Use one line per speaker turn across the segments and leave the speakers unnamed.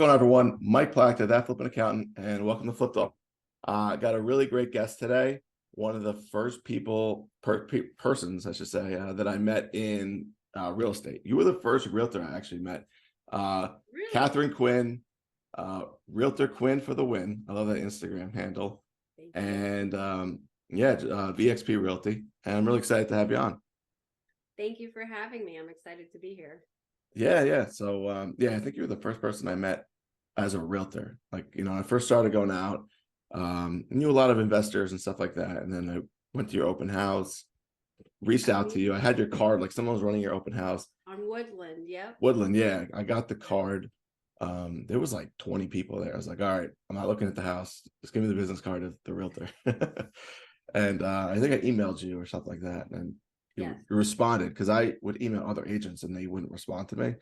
going on, everyone? Mike Plachter, that flipping accountant, and welcome to Flip Talk. Got a really great guest today. One of the first persons, I should say, that I met in real estate. You were the first realtor I actually met.
Really?
Katherine Quinn, Realtor Quinn for the win. I love that Instagram handle.
Thank you.
And VXP Realty. And I'm really excited to have you on.
Thank you for having me. I'm excited to be here.
Yeah. So I think you were the first person I met as a realtor. Like, when I first started going out, knew a lot of investors and stuff like that. And then I went to your open house, reached out to you. I had your card, like someone was running your open house.
On Woodland, yep.
Woodland, yeah. I got the card. There was like 20 people there. I was like, all right, I'm not looking at the house. Just give me the business card of the realtor. And I think I emailed you or something like that. And you responded, because I would email other agents and they wouldn't respond to me.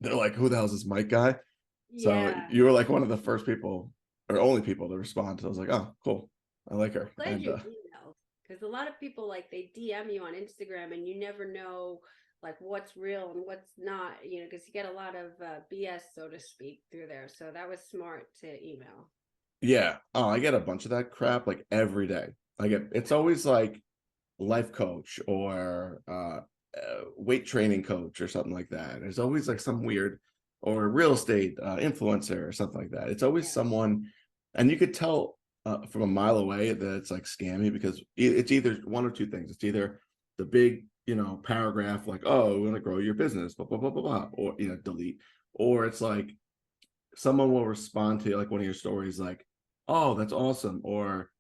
They're like, who the hell is this Mike guy? So
Yeah.
you were like one of the first people or only people to respond. So I was like, oh, cool. I like her.
Glad
And
you emailed, because a lot of people, like, they DM you on Instagram and you never know like what's real and what's not, because you get a lot of BS, so to speak, through there. So that was smart to email.
yeah. Oh, I get a bunch of that crap like every day. It's always like life coach or weight training coach or something like that. There's always like some weird or real estate influencer or something like that. It's always someone, and you could tell from a mile away that it's like scammy, because it's either one or two things. It's either the big, paragraph like, oh, we want to grow your business, blah, blah, blah, blah, blah, or, delete. Or it's like someone will respond to like one of your stories like, oh, that's awesome. Or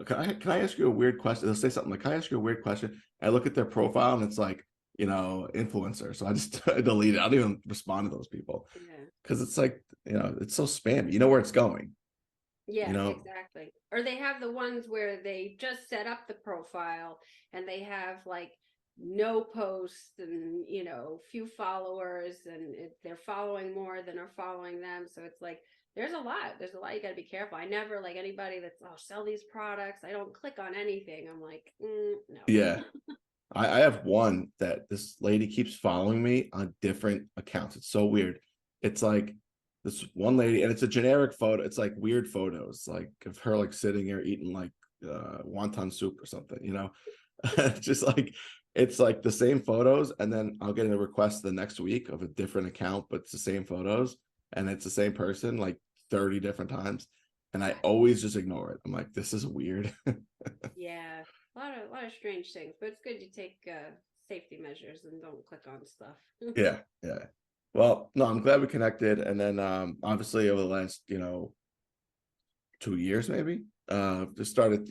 can I ask you a weird question? They'll say something like, can I ask you a weird question? I look at their profile and it's like, influencer. So I just delete it. I don't even respond to those people, because it's like, it's so spammy. You know where it's going.
Yes, exactly. Or they have the ones where they just set up the profile and they have like no posts and few followers, and they're following more than are following them. So it's like there's a lot you got to be careful. I never like anybody that's, oh, sell these products. I don't click on anything. I'm like, no.
Yeah. I have one that this lady keeps following me on different accounts. It's so weird. It's like this one lady, and it's a generic photo. It's like weird photos, like of her like sitting here eating like wonton soup or something, just like, it's like the same photos, and then I'll get a request the next week of a different account, but it's the same photos and it's the same person like 30 different times, and I always just ignore it. I'm like, this is weird.
Yeah, a lot of strange things, but it's good to take safety measures and don't click on stuff.
Yeah. Well, no, I'm glad we connected. And then obviously over the last 2 years maybe, just started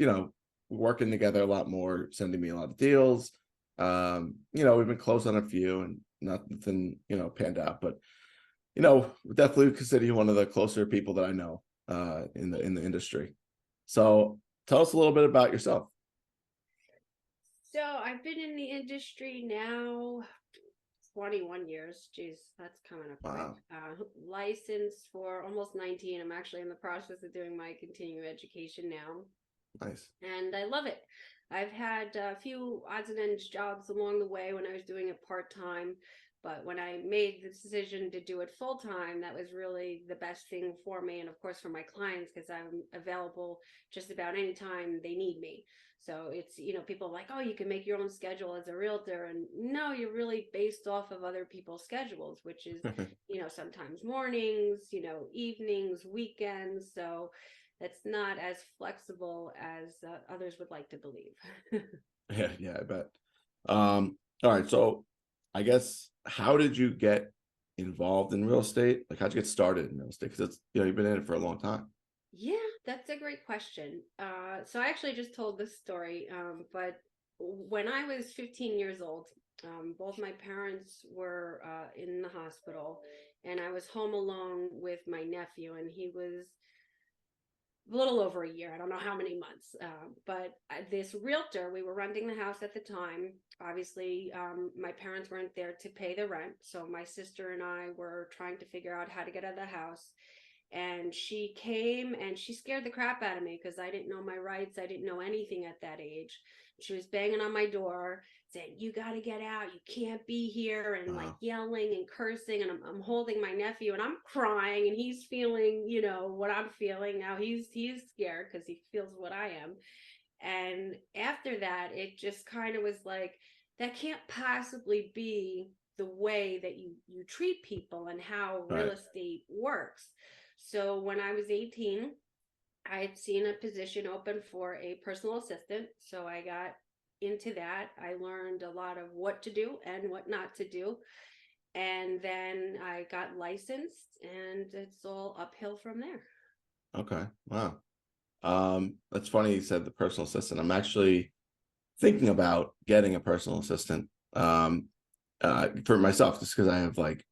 working together a lot more, sending me a lot of deals. We've been close on a few and nothing panned out, but definitely consider you one of the closer people that I know in the industry. So tell us a little bit about yourself.
So I've been in the industry now 21 years. Geez, that's coming up quick.
Wow.
Licensed for almost 19. I'm actually in the process of doing my continuing education now.
Nice.
And I love it. I've had a few odds and ends jobs along the way when I was doing it part-time. But when I made the decision to do it full-time, that was really the best thing for me. And of course, for my clients, because I'm available just about any time they need me. So it's, people are like, oh, you can make your own schedule as a realtor. And no, you're really based off of other people's schedules, which is, sometimes mornings, evenings, weekends. So it's not as flexible as others would like to believe.
Yeah, I bet. All right, so I guess, how did you get involved in real estate? Like, how'd you get started in real estate? Because it's, you've been in it for a long time.
Yeah, that's a great question. So I actually just told this story, but when I was 15 years old, both my parents were in the hospital, and I was home alone with my nephew, and he was a little over a year. I don't know how many months, but this realtor, we were renting the house at the time. Obviously, my parents weren't there to pay the rent. So my sister and I were trying to figure out how to get out of the house. And she came and she scared the crap out of me because I didn't know my rights. I didn't know anything at that age. She was banging on my door saying, "You got to get out. You can't be here," and like
Wow.
yelling and cursing. And I'm holding my nephew and I'm crying and he's feeling, what I'm feeling. Now he's scared because he feels what I am. And after that, it just kind of was like, that can't possibly be the way that you treat people and how real
Right.
estate works. So when I was 18, I had seen a position open for a personal assistant. So I got into that. I learned a lot of what to do and what not to do. And then I got licensed, and it's all uphill from there.
Okay. Wow. That's funny you said the personal assistant. I'm actually thinking about getting a personal assistant for myself, just because I have like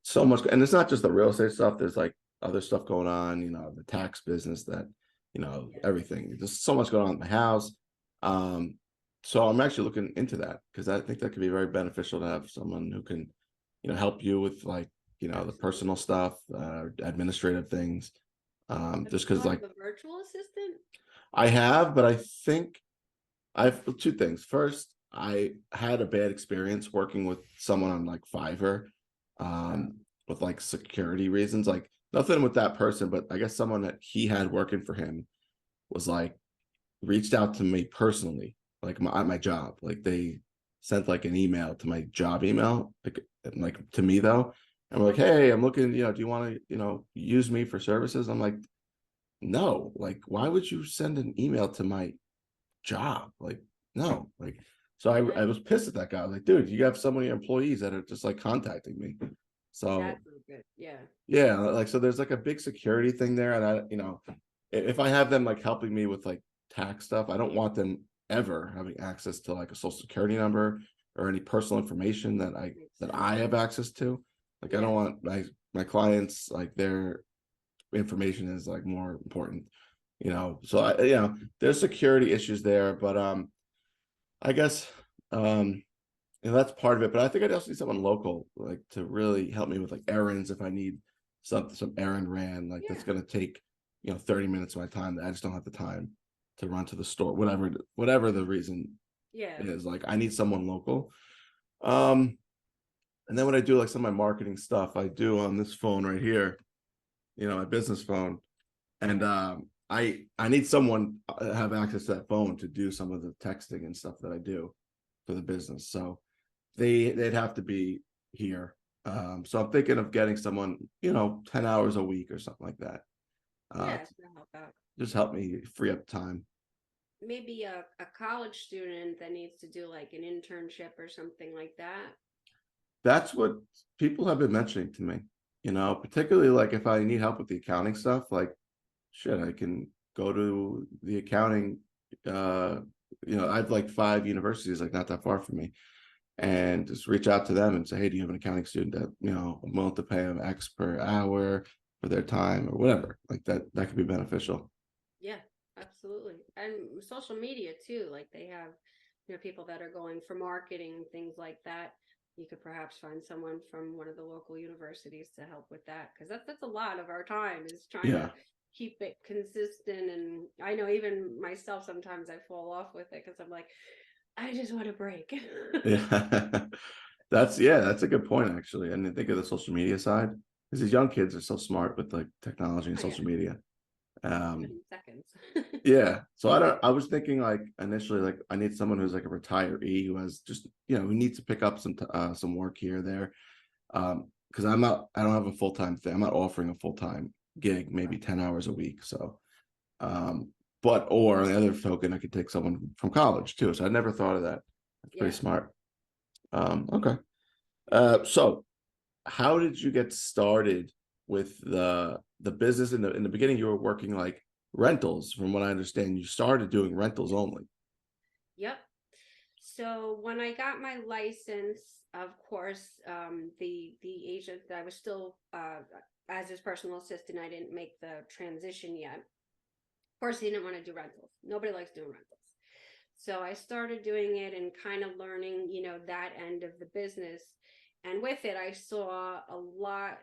so much, and it's not just the real estate stuff. There's like other stuff going on, the tax business, that,
Yeah.
everything. There's so much going on in the house. Um, so I'm actually looking into that because I think that could be very beneficial to have someone who can, help you with like, the
Absolutely.
personal stuff, administrative things.
Have
Just
you
because
thought
like
of a virtual assistant?
I have, but I think I've two things. First, I had a bad experience working with someone on like Fiverr,
Oh,
with like security reasons. Like nothing with that person, but I guess someone that he had working for him was like reached out to me personally, like at my job. Like they sent like an email to my job email, like to me though. And we're like,
okay.
hey, I'm looking, do you want to, use me for services? I'm like, no, like, why would you send an email to my job? Like, no, like, so
Yeah,
I was pissed at that guy. I was like, dude, you have so many employees that are just like contacting me. So
that's not good. Yeah.
yeah, like, so there's like a big security thing there. And if I have them like helping me with like tax stuff, I don't want them ever having access to like a social security number or any personal information that
Makes
that
sense.
I have access to. Like, I
Yeah.
don't want my clients, like, their information is like more important, so there's security issues there, but I guess that's part of it. But I think I'd also need someone local, like, to really help me with like errands if I need some errand ran, like that's
Yeah.
going to take 30 minutes of my time that I just don't have the time to run to the store, whatever the reason
Yeah.
is. Like, I need someone local. um and then when I do like some of my marketing stuff, I do on this phone right here, my business phone. And
Yeah.
I need someone have access to that phone to do some of the texting and stuff that I do for the business. So they'd have to be here. So I'm thinking of getting someone, 10 hours a week or something like that.
Yeah.
To
It's gonna help out.
just help me free up time.
Maybe a college student that needs to do like an internship or something like that.
That's what people have been mentioning to me, particularly like if I need help with the accounting stuff, like, shit, I can go to the accounting. uh I have like 5 universities like not that far from me, and just reach out to them and say, hey, do you have an accounting student that, I'm willing to pay them X per hour for their time or whatever, like that could be beneficial.
Yeah, absolutely. And social media too. Like they have, people that are going for marketing, things like that. You could perhaps find someone from one of the local universities to help with that, because that's a lot of our time is trying to
Yeah.
keep it consistent. And I know even myself sometimes I fall off with it because I'm like, I just want a break.
Yeah. That's a good point, actually. I didn't think of the social media side, because these young kids are so smart with like technology and
Oh yeah,
social media.
even
um
in seconds.
Yeah. So I was thinking like initially, like, I need someone who's like a retiree who has just, who needs to pick up some work here or there. Because I don't have a full-time thing. I'm not offering a full-time gig, maybe 10 hours a week. So, um, but or on the other token, I could take someone from college too. So I never thought of that. That's pretty
Yeah.
smart. Okay. So how did you get started with the business? In the beginning, you were working like rentals. From what I understand, you started doing rentals only.
Yep. So when I got my license, of course, the agent that I was still as his personal assistant, I didn't make the transition yet. Of course, he didn't want to do rentals. Nobody likes doing rentals. So I started doing it and kind of learning, that end of the business. And with it, I saw a lot.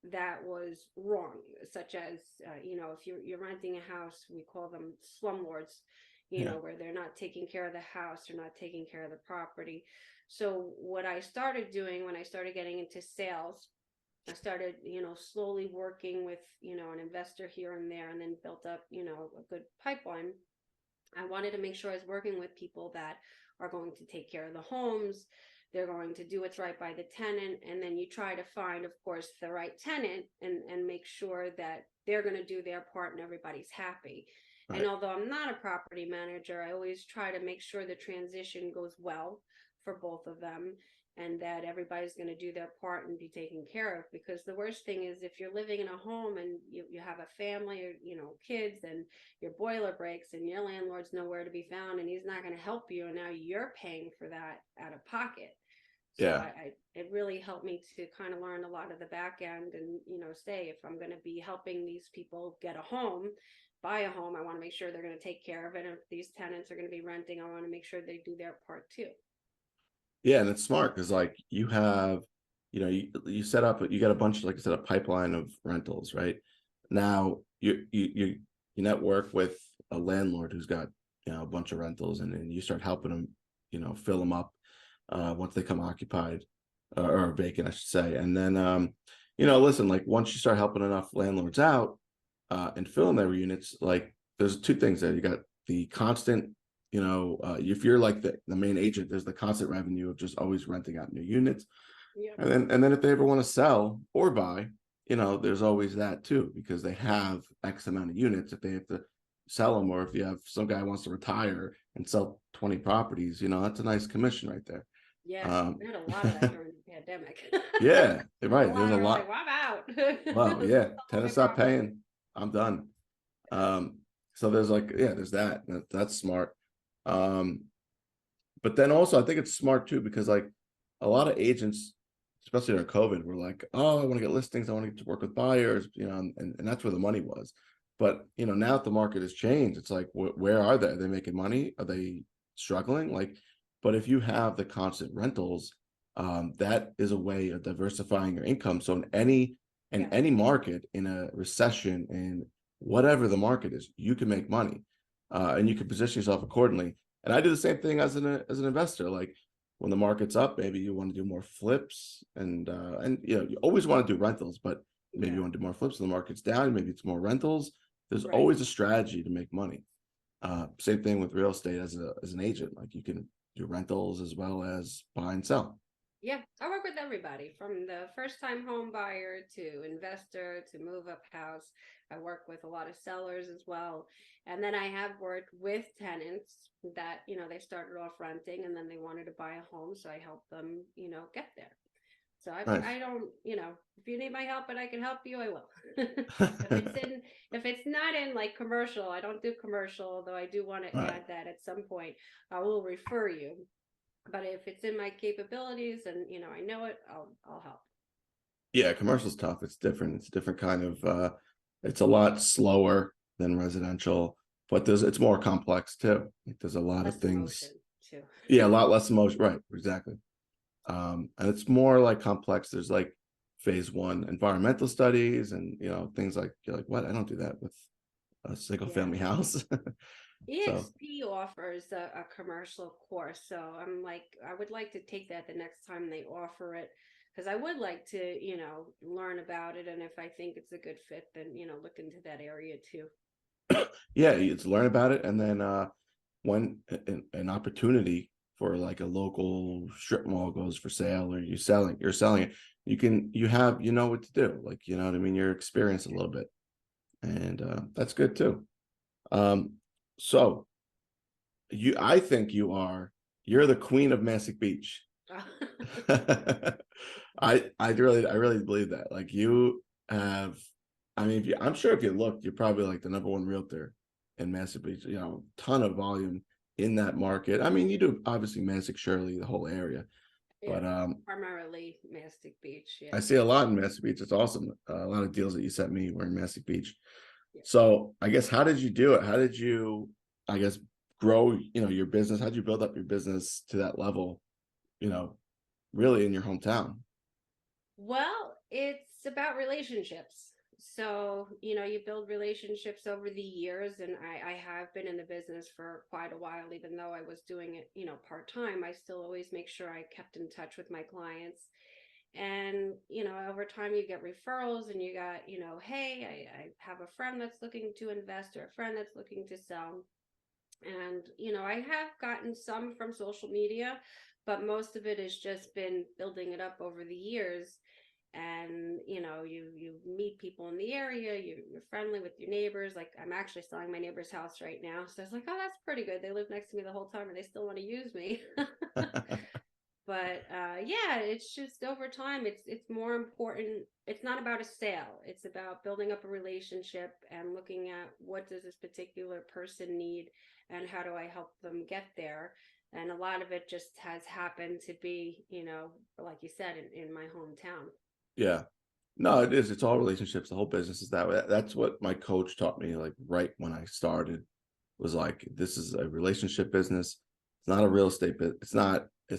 that was wrong, such as, if you're renting a house, we call them slumlords,
Yeah.
where they're not taking care of the house, they're not taking care of the property. So what I started doing when I started getting into sales, I started, slowly working with, an investor here and there, and then built up, a good pipeline. I wanted to make sure I was working with people that are going to take care of the homes. They're going to do what's right by the tenant. And then you try to find, of course, the right tenant, and make sure that they're going to do their part and everybody's happy. And
Right.
although I'm not a property manager, I always try to make sure the transition goes well for both of them, and that everybody's going to do their part and be taken care of. Because the worst thing is if you're living in a home and you have a family, or kids, and your boiler breaks and your landlord's nowhere to be found, and he's not going to help you, and now you're paying for that out of pocket. So
Yeah.
I it really helped me to kind of learn a lot of the back end, and say, if I'm going to be helping these people get a home, buy a home, I want to make sure they're going to take care of it. And if these tenants are going to be renting, I want to make sure they do their part too.
Yeah, and it's smart because like you have, you set up, you got a bunch, like I said, a pipeline of rentals, right? Now you network with a landlord who's got a bunch of rentals, and then you start helping them, fill them up once they come occupied, or vacant, I should say. And then listen, like once you start helping enough landlords out and filling their units, like there's two things there. You got the constant, if you're like the main agent, there's the constant revenue of just always renting out new units.
Yep.
And then if they ever want to sell or buy, there's always that too, because they have X amount of units. If they have to sell them, or if you have some guy wants to retire and sell 20 properties, that's a nice commission right there.
Yeah,
Um,
we had a lot of that during the pandemic.
yeah,
A
right. There's
lot
a
are like,
lot.
well, I'm out.
Well,
Sell
yeah,
all my
tenants stop
property.
paying. I'm done. So there's like, yeah, there's that. That's smart. Um, but then also I think it's smart too, because like a lot of agents, especially during COVID, were like, oh, I want to get listings, I want to get to work with buyers, and that's where the money was. But now that the market has changed, it's like, where are they? Are they making money? Are they struggling? Like, but if you have the constant rentals, that is a way of diversifying your income. So in
Yeah.
any market, in a recession, in whatever the market is, you can make money, and you can position yourself accordingly. And I do the same thing as an investor. Like when the market's up, maybe you want to do more flips, and you always want to do rentals, but maybe
Yeah.
you want to do more flips. When the market's down, maybe it's more rentals. There's
Right.
always a strategy to make money. Same thing with real estate as an agent. Like you can do rentals as well as buy and sell.
Yeah, I work with everybody from the first time home buyer to investor to move up house. I work with a lot of sellers as well. And then I have worked with tenants that, they started off renting and then they wanted to buy a home. So I help them, get there. So
Nice.
I don't, if you need my help and I can help you, I will. If it's not in like commercial, I don't do commercial, although I do want to
Right.
add that at some point. I will refer you. But if it's in my capabilities and I know it, I'll help.
Yeah, commercial's tough. It's different. It's a different kind of it's a lot slower than residential, but it's more complex too. Like, there's a lot of
Less
things.
emotion too.
Yeah, a lot less emotion. Right, exactly. And it's more like complex. There's like phase one environmental studies, and things like, you're like, what? I don't do that with a single
Yeah.
family house. So
EXP offers a commercial course, so I'm like, I would like to take that the next time they offer it, because I would like to, learn about it, and if I think it's a good fit, then look into that area too.
yeah, it's learn about it, and then when an opportunity for like a local strip mall goes for sale, or you're selling it, you have, what to do, like, what I mean, you're experienced a little bit, and that's good too. um so I think you're the queen of Mastic Beach. I really believe that. Like you have, I mean, I'm sure if you looked, you're probably like the number one realtor in Massac Beach. Ton of volume in that market. I mean, you do obviously Massac, Shirley, the whole area,
Yeah,
but
primarily Mastic Beach.
I
Yeah,
see a lot in Massac Beach. It's awesome. A lot of deals that you sent me were in Massac Beach.
yeah.
So I guess, how did you do it? How did you, I guess, grow, your business? How did you build up your business to that level? You know, really in your hometown.
Well, it's It's about relationships. So, you build relationships over the years, and I have been in the business for quite a while, even though I was doing it, part time. I still always make sure I kept in touch with my clients. And, over time you get referrals and you got, hey, I have a friend that's looking to invest or a friend that's looking to sell. And, I have gotten some from social media, but most of it has just been building it up over the years. And you meet people in the area, you're friendly with your neighbors. Like, I'm actually selling my neighbor's house right now, so it's like, oh, that's pretty good. They live next to me the whole time and they still want to use me. But yeah, it's just over time, it's more important. It's not about a sale, it's about building up a relationship and looking at what does this particular person need and how do I help them get there. And a lot of it just has happened to be, like you said, in my hometown.
Yeah. No, it is. It's all relationships. The whole business is that way. That's what my coach taught me, like right when I started, was like, this is a relationship business. It's not a real estate business. It's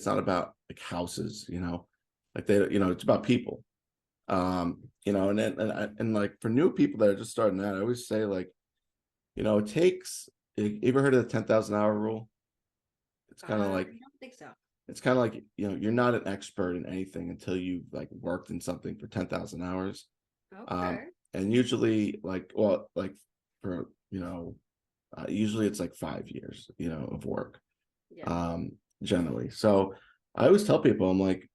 not about like houses, like it's about people. And then and like for new people that are just starting out, I always say like, it takes, you ever heard of the 10,000 hour rule? It's kind of
I
like
don't think so.
it's kind of like, you're not an expert in anything until you've like worked in something for 10,000 hours.
Okay.
And usually like, well, like for, usually it's like 5 years, of work,
Yeah.
um, generally. So I always tell people, I'm like,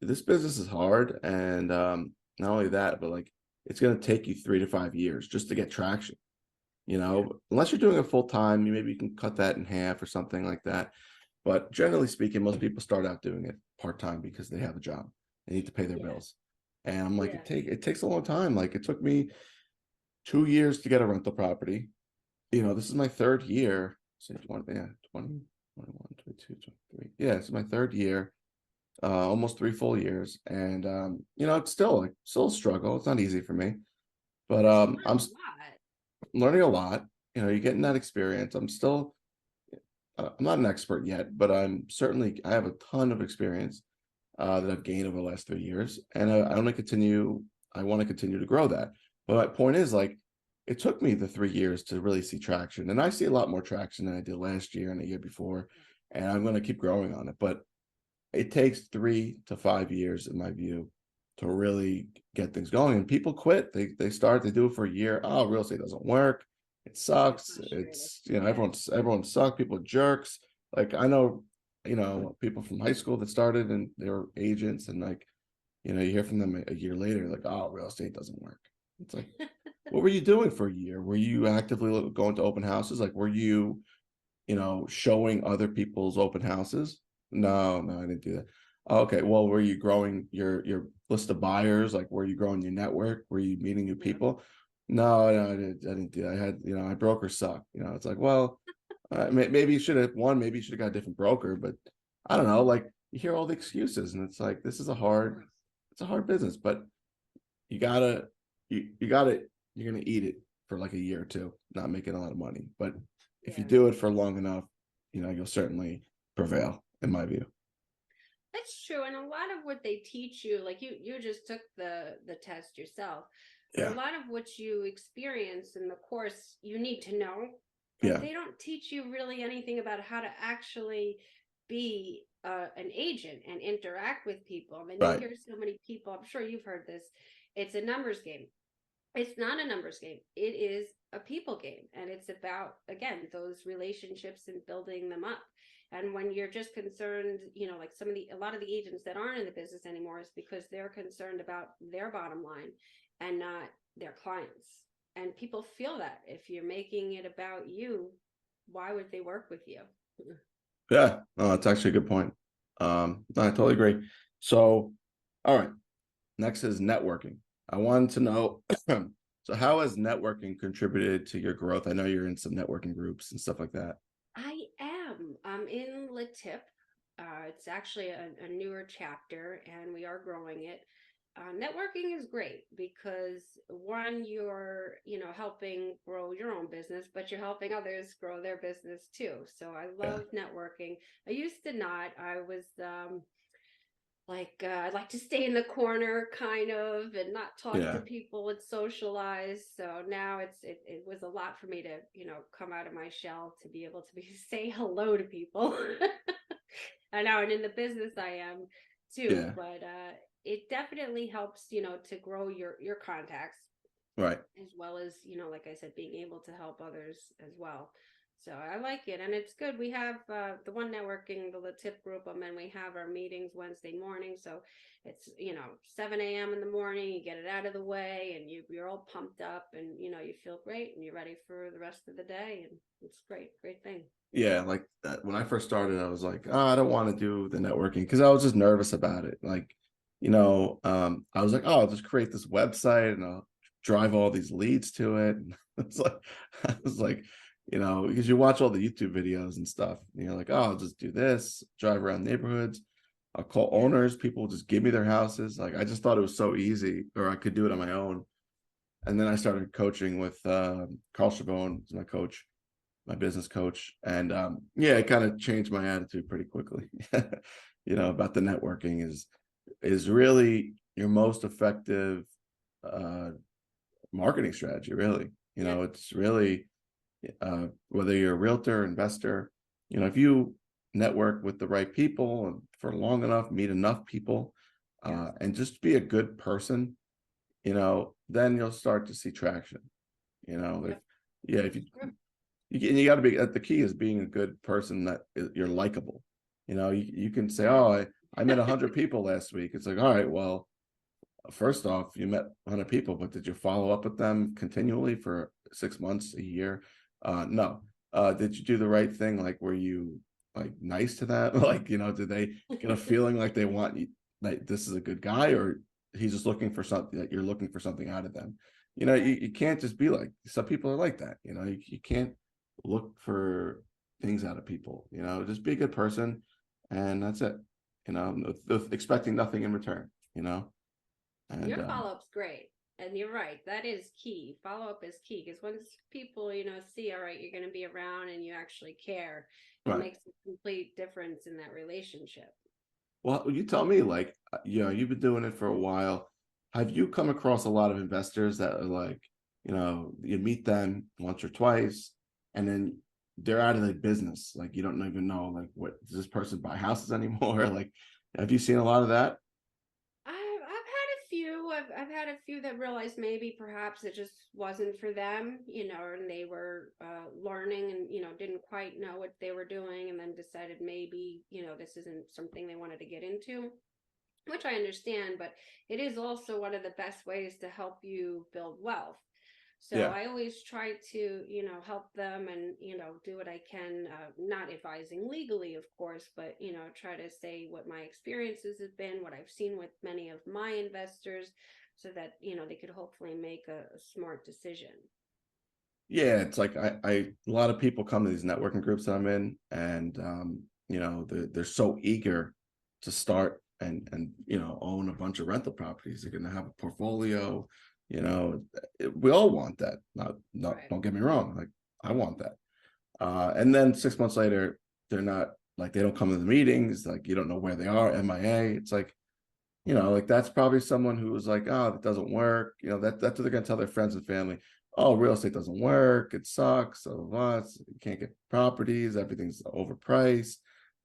this business is hard. And not only that, but like, it's going to take you 3 to 5 years just to get traction,
Yeah.
unless you're doing it full time, maybe you can cut that in half or something like that. But generally speaking, most people start out doing it part time because they have a job. They need to pay their
Yeah.
bills. And I'm like,
Yeah.
it takes a long time. Like it took me 2 years to get a rental property. This is my third year. So 20, yeah, 20, 21, 22, 23. Yeah, this is my third year, almost 3 full years. And it's still a struggle. It's not easy for me. But
Because you
I'm
learn a lot.
learning a lot. You're getting that experience. I'm not an expert yet, but I have a ton of experience that I've gained over the last 3 years, and I want to continue to grow that. But my point is, like, it took me the 3 years to really see traction, and I see a lot more traction than I did last year and the year before, and I'm going to keep growing on it. But it takes 3 to 5 years, in my view, to really get things going. And people quit. They do it for a year. Oh, real estate doesn't work. It
They get
sucks.
frustrated.
It's
Yeah.
everyone sucks. People are jerks. Like I know, people from high school that started and they were agents, and like, you hear from them a year later, like, oh, real estate doesn't work. It's like, what were you doing for a year? Were you actively going to open houses? Like, were you, showing other people's open houses? No, no, I didn't do that. Okay, well, were you growing your list of buyers? Like, were you growing your network? Were you meeting new
Yeah.
people? No, no, I didn't do that. I had, my broker sucked. It's like, well, maybe you should have one. Maybe you should have got a different broker, but I don't know. Like, you hear all the excuses, and it's like,
Of course.
it's a hard business, but you gotta, you gotta, you're gonna eat it for like a year or two, not making a lot of money. But if you
Yeah.
do it for long enough, you'll certainly prevail, in my view.
That's true. And a lot of what they teach you, like you just took the test yourself, but a
Yeah,
lot of what you experience in the course you need to know, but
yeah,
they don't teach you really anything about how to actually be an agent and interact with people. I mean, you
right.
hear so many people, I'm sure you've heard this, it's a numbers game. It's not a numbers game. It is a people game. And it's about, again, those relationships and building them up. And when you're just concerned, like a lot of the agents that aren't in the business anymore is because they're concerned about their bottom line and not their clients. And people feel that if you're making it about you, why would they work with you?
Yeah, no, that's actually a good point. No, I totally agree. So, all right, next is networking. I wanted to know, so how has networking contributed to your growth? I know you're in some networking groups and stuff like that.
I am. I'm in Latip. It's actually a newer chapter, and we are growing it. Networking is great because one, you're helping grow your own business, but you're helping others grow their business too. So I
Yeah,
love networking. I used to not. I was I like to stay in the corner kind of and not talk to
Yeah,
people and socialize. So now it was a lot for me to, come out of my shell to be able to be say hello to people. I know, and in the business I am too,
yeah,
but it definitely helps, to grow your contacts
right.
as well as, like I said, being able to help others as well. So I like it, and it's good. We have the one networking, the tip group, and then we have our meetings Wednesday morning. So it's 7 a.m. in the morning. You get it out of the way, and you're all pumped up, and you feel great, and you're ready for the rest of the day, and it's great, great thing.
Yeah, like when I first started, I was like, oh, I don't want to do the networking because I was just nervous about it. Like, I was like, oh, I'll just create this website and I'll drive all these leads to it. And it's like, I was like, because you watch all the YouTube videos and stuff, and you're like, oh, I'll just do this, drive around neighborhoods. I'll call
Yeah.
owners, people will just give me their houses. Like, I just thought it was so easy, or I could do it on my own. And then I started coaching with Carl Chabon, who's my coach, my business coach, and yeah, it kind of changed my attitude pretty quickly. About the networking is really your most effective uh marketing strategy, really.
Yeah.
It's really whether you're a realtor, investor, if you network with the right people and for long enough, meet enough people,
Yes.
and just be a good person, then you'll start to see traction. If
Yep.
yeah, if you
It's true.
you got to be, the key is being a good person, that you're likable. You can say,
Yeah.
oh, I met 100 people last week. It's like, all right, well, first off, you met 100 people, but did you follow up with them continually for 6 months, a year? No. Did you do the right thing? Like, were you like nice to that? Like, did they get a feeling like they want you, like this is a good guy, or he's just looking for something, that you're looking for something out of them?
Right.
You can't just be like, some people are like that. You can't look for things out of people. Just be a good person, and that's it. Expecting nothing in return. And
Your follow-up's great. And you're right, that is key. Follow-up is key because once people, see, all right, you're going to be around and you actually care, it
right.
makes a complete difference in that relationship.
Well, you tell me, like, you've been doing it for a while. Have you come across a lot of investors that are like, you meet them once or twice, and then they're out of the business? Like, you don't even know, like, what does this person buy houses anymore? Like, have you seen a lot of that?
I've had a few. I've had a few that realized maybe perhaps it just wasn't for them, and they were learning and didn't quite know what they were doing, and then decided maybe this isn't something they wanted to get into, which I understand, but it is also one of the best ways to help you build wealth. So
Yeah.
I always try to, help them and, do what I can, not advising legally, of course, but, try to say what my experiences have been, what I've seen with many of my investors, so that, they could hopefully make a smart decision.
Yeah, it's like a lot of people come to these networking groups that I'm in, and they're so eager to start and own a bunch of rental properties. They're going to have a portfolio. We all want that. Not
Right.
don't get me wrong. Like, I want that. And then 6 months later, they're not, like, they don't come to the meetings. Like, you don't know where they are. MIA. It's like, like, that's probably someone who was like, oh, that doesn't work. That's what they're gonna tell their friends and family. Oh, real estate doesn't work. It sucks. So you can't get properties. Everything's overpriced.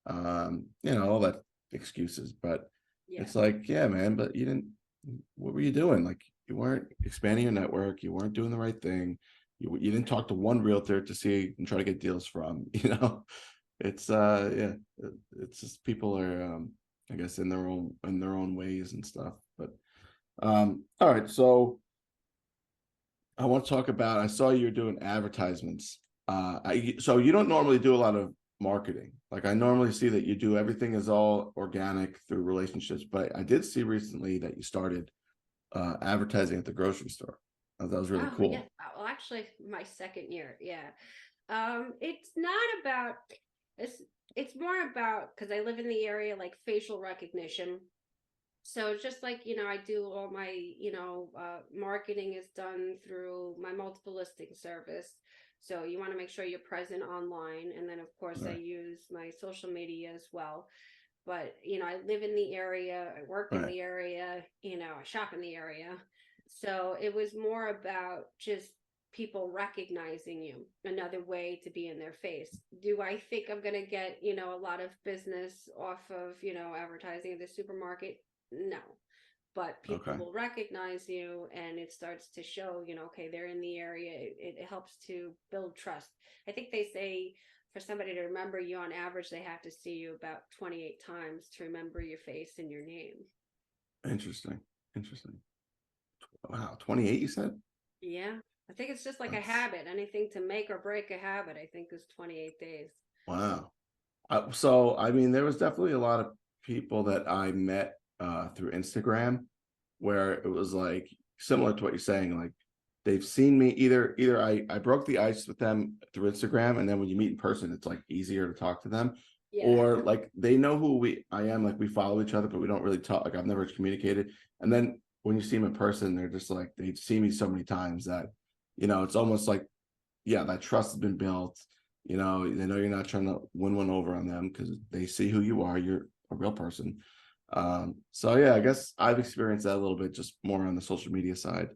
All that excuses. But
Yeah.
it's like, yeah, man, but you didn't, what were you doing? Like, you weren't expanding your network. You weren't doing the right thing. You didn't
Right.
talk to one realtor to see and try to get deals from. It's yeah, it's just people are I guess in their own ways and stuff. But all right, so I want to talk about, I saw you're doing advertisements. So you don't normally do a lot of marketing. Like, I normally see that you do everything is all organic through relationships, but I did see recently that you started advertising at the grocery store. I thought that was really
Oh, yeah.
cool.
Well, actually, my second year. Yeah. It's not about it's it's more about because I live in the area, like facial recognition. So it's just like, I do all my, marketing is done through my multiple listing service. So you want to make sure you're present online. And then, of course,
All
I
right.
use my social media as well. but I live in the area, I work in
Right.
the area, I shop in the area. So it was more about just people recognizing you, another way to be in their face. Do I think I'm going to get, a lot of business off of, advertising at the supermarket? No. But people
Okay.
will recognize you and it starts to show, okay, they're in the area. It helps to build trust. I think they say for somebody to remember you on average, they have to see you about 28 times to remember your face and your name.
Interesting. Interesting. Wow. 28, you said?
Yeah. I think it's just like a
That's
habit. Anything to make or break a habit, I think is 28 days.
wow. So I mean, there was definitely a lot of people that I met through Instagram where it was like similar to what you're saying, like they've seen me either I broke the ice with them through Instagram, and then when you meet in person, it's like easier to talk to them,
Yeah.
or like they know who I am, like we follow each other, but we don't really talk. Like I've never communicated, and then when you see them in person, they're just like they've seen me so many times that it's almost like yeah, that trust has been built. They know you're not trying to win one over on them because they see who you are. You're a real person. So yeah, I guess I've experienced that a little bit, just more on the social media side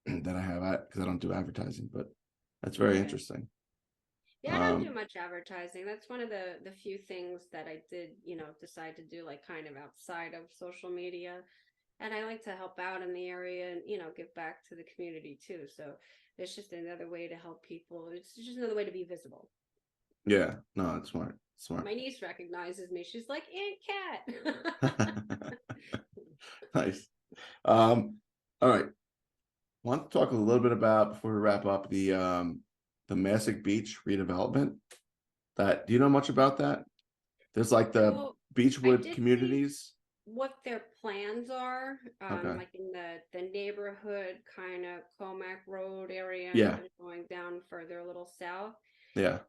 than I have because I don't do advertising, but that's very
Yeah.
interesting.
Yeah, I don't do
Um,
much advertising. That's one of the few things that I did, decide to do like kind of outside of social media. And I like to help out in the area and, give back to the community too. So it's just another way to help people. It's just another way to be visible.
yeah, no, it's smart, smart.
My niece recognizes me. She's like, Aunt Cat.
Nice. All right. Want to talk a little bit about before we wrap up the Mastic Beach redevelopment. That do you know much about that? There's like the
So I
Beachwood
did see
communities.
what their plans are,
Okay.
like in the neighborhood kind of Comac Road area and
Yeah.
even going down further a little south.
Yeah.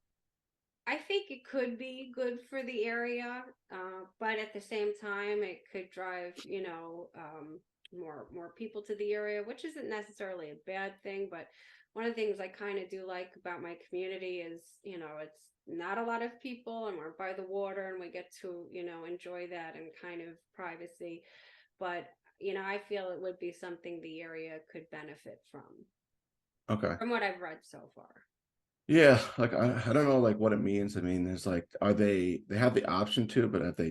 I think it could be good for the area, but at the same time, it could drive, more people to the area, which isn't necessarily a bad thing. But one of the things I kind of do like about my community is, it's not a lot of people, and we're by the water, and we get to, enjoy that and kind of privacy. But I feel it would be something the area could benefit
Okay.
from what I've read so far.
Yeah, like I don't know like what it means. I mean, there's like are they have the option to, but are they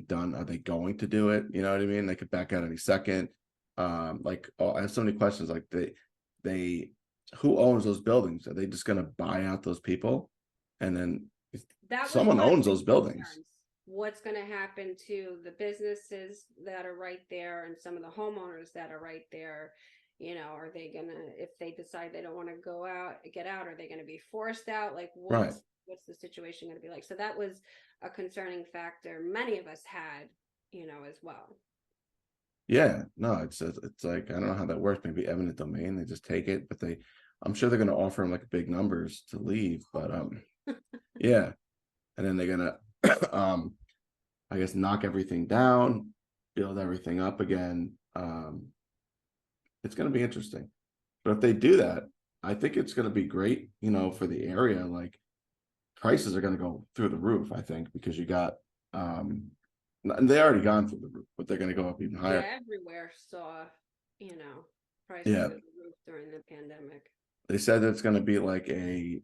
going to do it? You know what I mean? They could back out any second. Like oh, I have so many questions. Like they who owns those buildings? Are they just gonna buy out those people? And then if
That was
someone
one of
owns
the
those buildings.
concerns. What's going to happen to the businesses that are right there and some of the homeowners that are right there? Are they going to, if they decide they don't want to get out, are they going to be forced out? Like,
Right.
what's the situation going to be like? So that was a concerning factor many of us had, as well.
Yeah, no, it's like I don't know how that works. Maybe eminent domain, they just take it, but I'm sure they're gonna offer them like big numbers to leave. But yeah, and then they're gonna I guess knock everything down, build everything up again. It's gonna be interesting. But if they do that, I think it's gonna be great, for the area. Like prices are gonna go through the roof, I think, because you got and they already gone through the roof, but they're gonna go up even
Yeah,
higher.
everywhere saw, you know, prices
Yeah.
through the roof during the pandemic.
They said that it's gonna be like a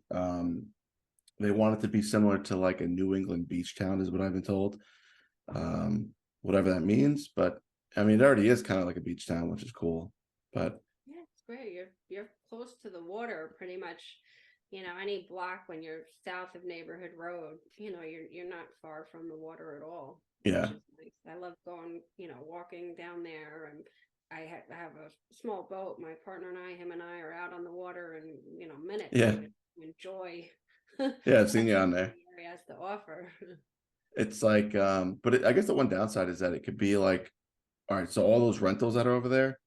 they want it to be similar to like a New England beach town, is what I've been told. Um, Whatever that means, but I mean, it already is kind of like a beach town, which is cool. But
Yeah, it's great. You're close to the water, pretty much. Any block when you're south of Neighborhood Road, you're not far from the water at all, which
yeah,
is nice. I love going, walking down there, and I have a small boat. My partner and him and I are out on the water in minutes,
yeah,
even to enjoy
yeah. I've seen you on
everything
there.
the area has to offer.
It's like, but I guess the one downside is that it could be like, all right, so all those rentals that are over there,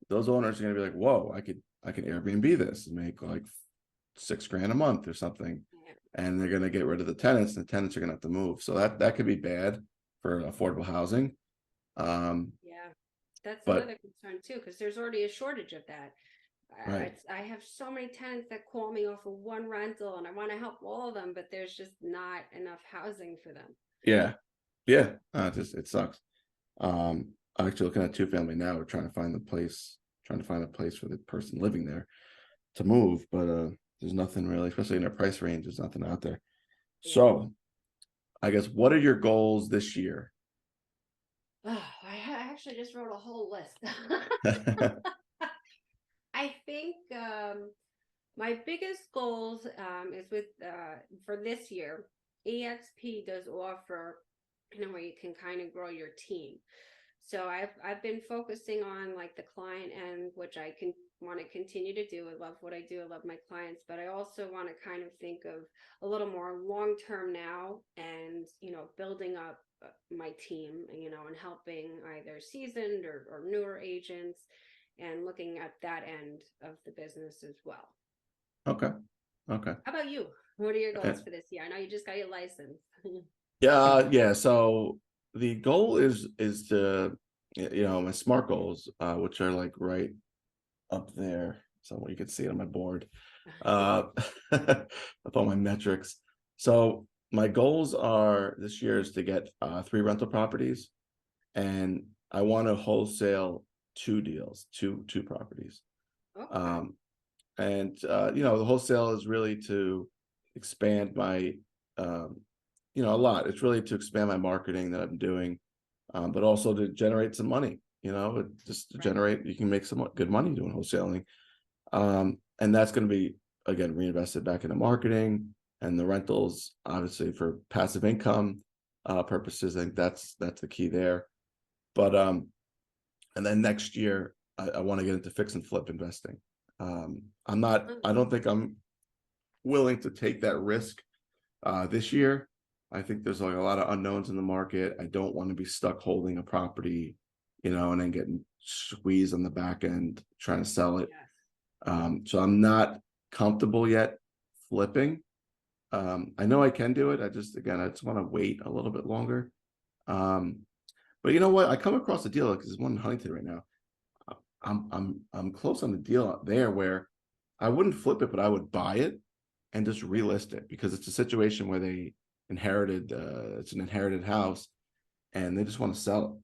those owners are gonna be like, whoa, I can Airbnb this and make like 6 grand a month or something,
Yeah.
and they're gonna get rid of the tenants, and the tenants are gonna have to move. So that could be bad for affordable housing. Um,
Yeah, that's
but
another concern too, because there's already a shortage of that.
right,
I have so many tenants that call me off of one rental, and I want to help all of them, but there's just not enough housing for them.
yeah. Yeah, just it sucks. I'm actually looking at two family now. We're trying to find a place for the person living there to move, but there's nothing really, especially in our price range. There's nothing out there.
Yeah.
So I guess what are your goals this year?
Oh, I actually just wrote a whole list. I think my biggest goals is with for this year. EXP does offer, where you can kind of grow your team. So I've been focusing on like the client end, which I can want to continue to do. I love what I do. I love my clients, but I also want to kind of think of a little more long term now, and building up my team, and helping either seasoned or newer agents, and looking at that end of the business as well.
Okay. Okay.
How about you? What are your
Uh,
goals for this year? I know you just got your license.
Yeah, yeah. So the goal is to my SMART goals, which are like right up there. So you can see it on my board. Uh with all my metrics. So my goals are this year is to get three rental properties, and I want to wholesale two deals, two properties.
Okay.
Um and the wholesale is really to expand my um a lot. It's really to expand my marketing that I'm doing, but also to generate some money, just to
Right.
generate, you can make some good money doing wholesaling. And that's going to be again reinvested back into marketing and the rentals, obviously for passive income purposes. I think that's the key there. But and then next year I want to get into fix and flip investing. I don't think I'm willing to take that risk this year. I think there's like a lot of unknowns in the market. I don't want to be stuck holding a property, and then getting squeezed on the back end trying to sell it.
Yes.
So I'm not comfortable yet flipping. I know I can do it. I just want to wait a little bit longer. Um, but you know what? I come across a deal because there's one in Huntington right now. I'm close on the deal there where I wouldn't flip it, but I would buy it and just relist it because it's a situation where they inherited. It's an inherited house, and they just want to sell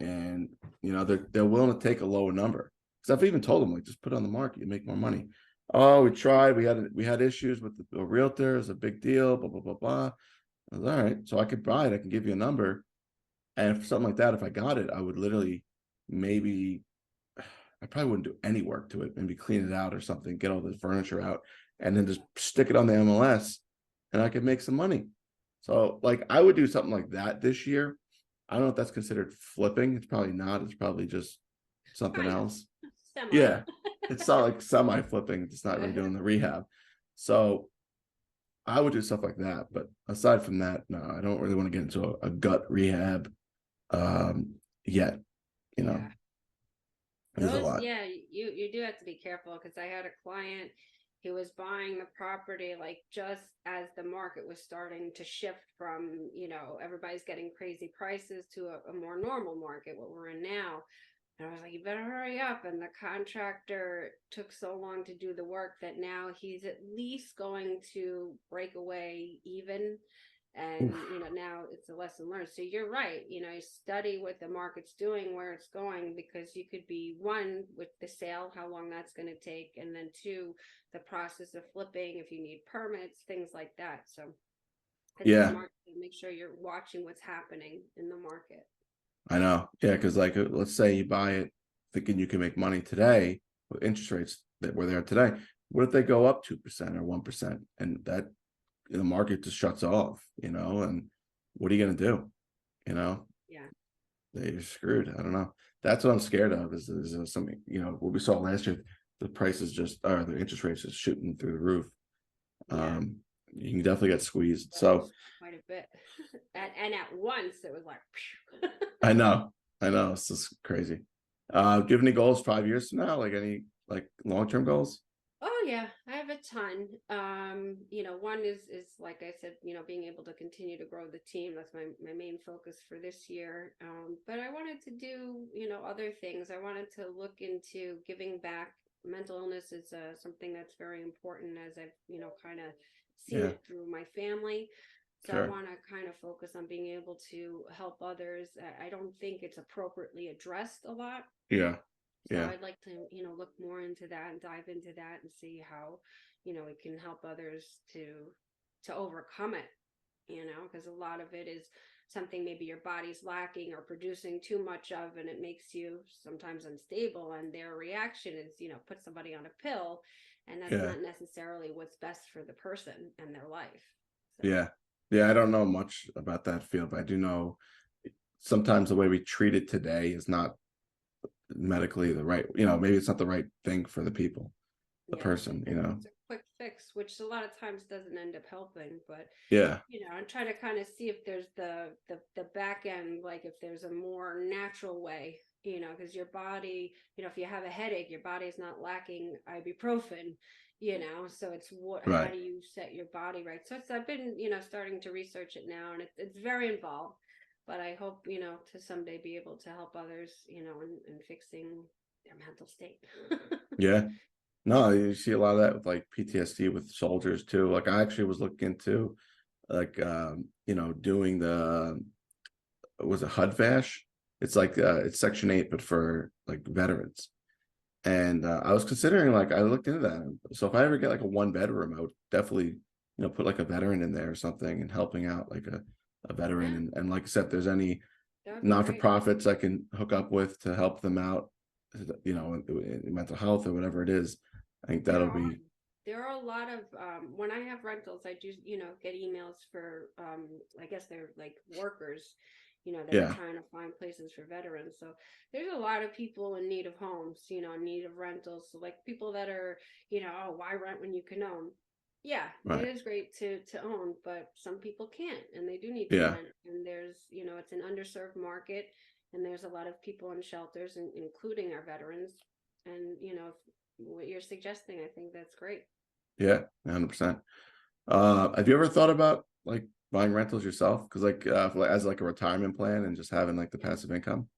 it. And they're willing to take a lower number because I've even told them like just put it on the market, you make more money. Oh, we tried. We had issues with the realtor. It's a big deal. Blah blah blah blah. I was, all right, so I could buy it. I can give you a number, and for something like that, if I got it, I would literally maybe I probably wouldn't do any work to it. Maybe clean it out or something, get all the furniture out, and then just stick it on the MLS, and I could make some money. So, like, I would do something like that this year. I don't know if that's considered flipping. It's probably not. It's probably just something
Kind of.
else.
Semi.
Yeah, it's not like semi flipping. It's not really doing the rehab. So I would do stuff like that. But aside from that, no, I don't really want to get into a gut rehab yet. You know,
Yeah.
there's a
Those,
lot.
yeah, you do have to be careful, because I had a client who was buying the property like just as the market was starting to shift from, everybody's getting crazy prices to a more normal market, what we're in now. And I was like, you better hurry up. And the contractor took so long to do the work that now he's at least going to break away even. And,
Oof.
now it's a lesson learned. So you're right. You study what the market's doing, where it's going, because you could be one with the sale, how long that's going to take. And then two, the process of flipping, if you need permits, things like that. So it's
Yeah,
smart to make sure you're watching what's happening in the market.
I know. Yeah, because like let's say you buy it thinking you can make money today with interest rates that were there today. What if they go up 2% or 1%, and that the market just shuts off, and what are you gonna do? You know,
Yeah.
You're screwed. I don't know. That's what I'm scared of is something, what we saw last year, the prices just or the interest rates just shooting through the roof.
Yeah.
Um, you can definitely get squeezed. So
Was quite a bit. And at once it was like, phew.
I know, I know, it's just crazy. Do you have any goals 5 years from now? Like any like long-term goals?
Oh yeah, I have a ton. One is like I said, being able to continue to grow the team. That's my main focus for this year. But I wanted to do, other things. I wanted to look into giving back. Mental illness is something that's very important, as I've, kind of seen
Yeah,
it through my family. So I
Sure.
want to kind of focus on being able to help others. I don't think it's appropriately addressed a lot.
Yeah.
So
Yeah.
I'd like to, look more into that and dive into that and see how, it can help others to overcome it, because a lot of it is something maybe your body's lacking or producing too much of, and it makes you sometimes unstable. And their reaction is, put somebody on a pill, and that's
Yeah.
not necessarily what's best for the person and their life. So,
Yeah. Yeah. I don't know much about that field, but I do know sometimes the way we treat it today is not medically the right, maybe it's not the right thing for the people, the
yeah,
person,
it's a quick fix, which a lot of times doesn't end up helping. But
Yeah.
I'm trying to kind of see if there's the back end, like if there's a more natural way, because your body, if you have a headache, your body is not lacking ibuprofen, so it's how
Right.
do you set your body right? So I've been, starting to research it now, and it's very involved, but I hope, to someday be able to help others, in fixing their mental state.
Yeah. No, you see a lot of that with like PTSD with soldiers too. Like I actually was looking into like doing the was it HUD-VASH? It's like it's Section 8, but for like veterans. And I was considering, like, I looked into that. So if I ever get like a one bedroom, I would definitely, put like a veteran in there or something and helping out like a veteran.
Yeah,
And like I said, if there's any
that would be great.
non-for-profits I can hook up with to help them out, in mental health or whatever it is, I think
There
that'll
are
be,
there are a lot of when I have rentals, I do get emails for I guess they're like workers, that are
yeah,
trying to find places for veterans. So there's a lot of people in need of homes, in need of rentals. So like people that are, oh, why rent when you can own? Yeah, it
right.
is great to own, but some people can't, and they do need to
Yeah,
rent. And there's, it's an underserved market, and there's a lot of people in shelters, including our veterans. And what you're suggesting, I think that's great.
yeah, 100%. Have you ever thought about like buying rentals yourself? Because like as like a retirement plan and just having like the
Yeah.
passive income?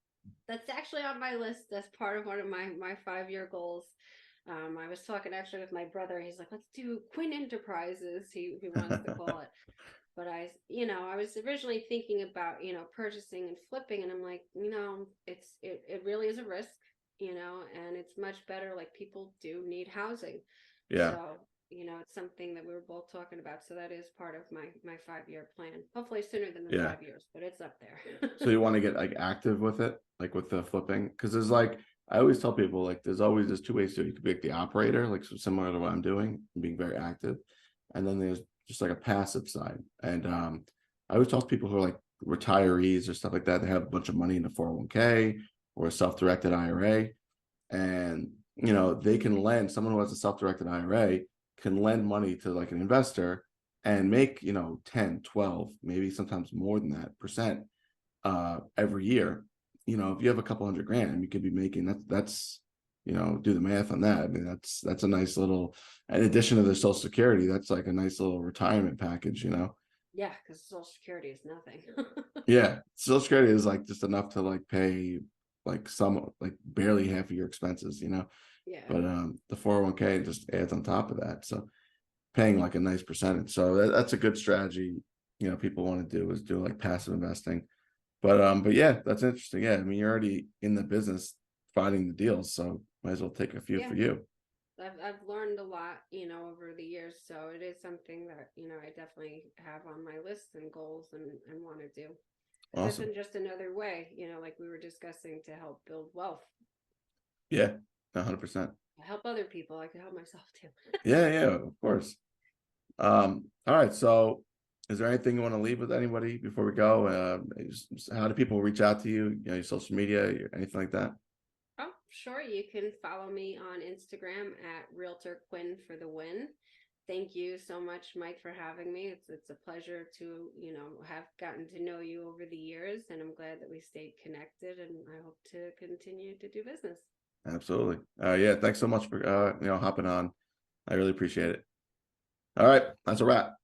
That's actually on my list. That's part of one of my 5 year goals. I was talking actually with my brother. He's like, let's do Quinn Enterprises. He wants to call it. But I was originally thinking about, purchasing and flipping, and I'm like, it really is a risk, and it's much better. Like people do need housing.
Yeah.
So, it's something that we were both talking about. So that is part of my 5 year plan. Hopefully sooner than the
Yeah.
5 years, but it's up there.
So you want to get like active with it, like with the flipping? Because there's like I always tell people like there's two ways to do it. You could be like the operator, like so similar to what I'm doing, being very active, and then there's just like a passive side. And I always tell people who are like retirees or stuff like that, they have a bunch of money in a 401k or a self-directed IRA, and they can lend. Someone who has a self-directed IRA can lend money to like an investor and make 10, 12, maybe sometimes more than that percent every year. If you have a couple hundred grand, you could be making that's do the math on that. I mean, that's a nice little, in addition to the social security, that's like a nice little retirement package.
Yeah, because Social Security is nothing.
Yeah, social security is like just enough to like pay like some like barely half of your expenses.
Yeah.
But the 401k just adds on top of that, so paying like a nice percentage. So that's a good strategy. People want to do is do like passive investing. But yeah, that's interesting. Yeah, I mean, you're already in the business finding the deals, so might as well take a few
Yeah.
for you.
I've learned a lot, over the years. So it is something that, I definitely have on my list and goals and want to do. Because
Awesome.
it's just another way, like we were discussing, to help build wealth.
Yeah, 100%.
Help other people. I can help myself too.
Yeah, yeah, of course. All right. So, is there anything you want to leave with anybody before we go? How do people reach out to you? Your social media, anything like that?
Oh, sure. You can follow me on Instagram at Realtor Quinn for the win. Thank you so much, Mike, for having me. It's a pleasure to, have gotten to know you over the years, and I'm glad that we stayed connected, and I hope to continue to do business.
Absolutely. Yeah. Thanks so much for hopping on. I really appreciate it. All right. That's a wrap.